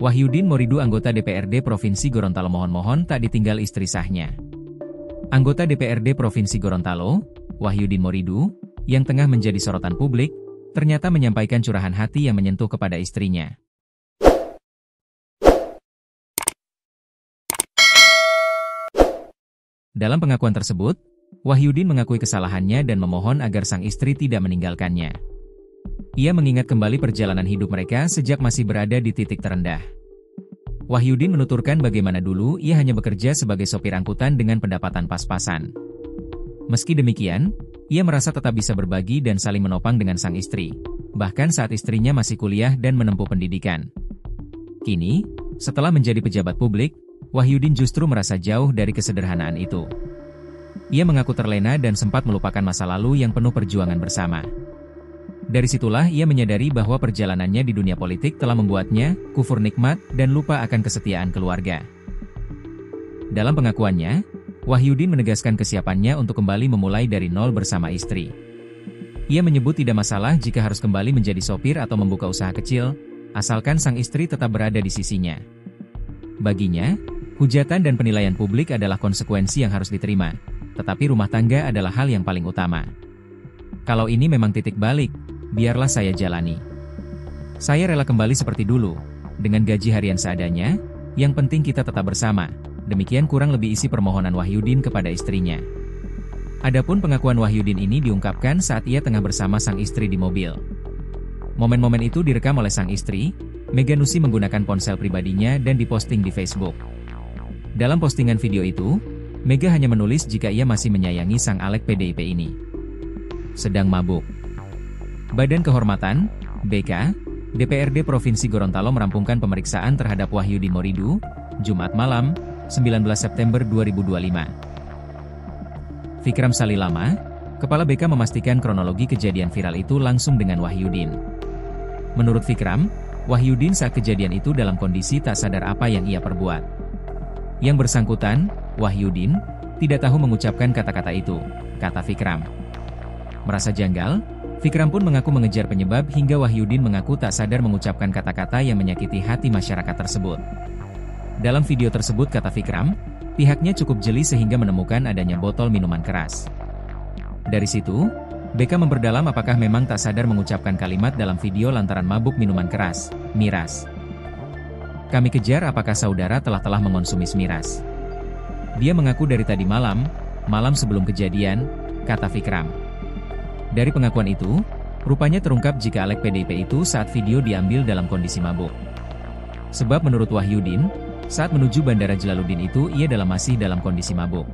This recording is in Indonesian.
Wahyudin Moridu anggota DPRD Provinsi Gorontalo mohon tak ditinggal istri sahnya. Anggota DPRD Provinsi Gorontalo, Wahyudin Moridu, yang tengah menjadi sorotan publik, ternyata menyampaikan curahan hati yang menyentuh kepada istrinya. Dalam pengakuan tersebut, Wahyudin mengakui kesalahannya dan memohon agar sang istri tidak meninggalkannya. Ia mengingat kembali perjalanan hidup mereka sejak masih berada di titik terendah. Wahyudin menuturkan bagaimana dulu ia hanya bekerja sebagai sopir angkutan dengan pendapatan pas-pasan. Meski demikian, ia merasa tetap bisa berbagi dan saling menopang dengan sang istri, bahkan saat istrinya masih kuliah dan menempuh pendidikan. Kini, setelah menjadi pejabat publik, Wahyudin justru merasa jauh dari kesederhanaan itu. Ia mengaku terlena dan sempat melupakan masa lalu yang penuh perjuangan bersama. Dari situlah ia menyadari bahwa perjalanannya di dunia politik telah membuatnya kufur nikmat dan lupa akan kesetiaan keluarga. Dalam pengakuannya, Wahyudin menegaskan kesiapannya untuk kembali memulai dari nol bersama istri. Ia menyebut tidak masalah jika harus kembali menjadi sopir atau membuka usaha kecil, asalkan sang istri tetap berada di sisinya. Baginya, hujatan dan penilaian publik adalah konsekuensi yang harus diterima, tetapi rumah tangga adalah hal yang paling utama. Kalau ini memang titik balik, biarlah saya jalani. Saya rela kembali seperti dulu, dengan gaji harian seadanya, yang penting kita tetap bersama. Demikian kurang lebih isi permohonan Wahyudin kepada istrinya. Adapun pengakuan Wahyudin ini diungkapkan saat ia tengah bersama sang istri di mobil. Momen-momen itu direkam oleh sang istri, Mega Nusi menggunakan ponsel pribadinya dan diposting di Facebook. Dalam postingan video itu, Mega hanya menulis jika ia masih menyayangi sang Alek PDIP ini. Sedang mabuk. Badan Kehormatan, BK, DPRD Provinsi Gorontalo merampungkan pemeriksaan terhadap Wahyudin Moridu, Jumat malam, 19 September 2025. Fikram Salilama, Kepala BK memastikan kronologi kejadian viral itu langsung dengan Wahyudin. Menurut Fikram, Wahyudin saat kejadian itu dalam kondisi tak sadar apa yang ia perbuat. Yang bersangkutan, Wahyudin, tidak tahu mengucapkan kata-kata itu, kata Fikram. Merasa janggal, Fikram pun mengaku mengejar penyebab hingga Wahyudin mengaku tak sadar mengucapkan kata-kata yang menyakiti hati masyarakat tersebut. Dalam video tersebut kata Fikram, pihaknya cukup jeli sehingga menemukan adanya botol minuman keras. Dari situ, BK memperdalam apakah memang tak sadar mengucapkan kalimat dalam video lantaran mabuk minuman keras, miras. Kami kejar apakah saudara telah mengonsumi miras. Dia mengaku dari tadi malam sebelum kejadian, kata Fikram. Dari pengakuan itu, rupanya terungkap jika Alek PDIP itu saat video diambil dalam kondisi mabuk. Sebab menurut Wahyudin, saat menuju Bandara Jalaluddin itu ia masih dalam kondisi mabuk.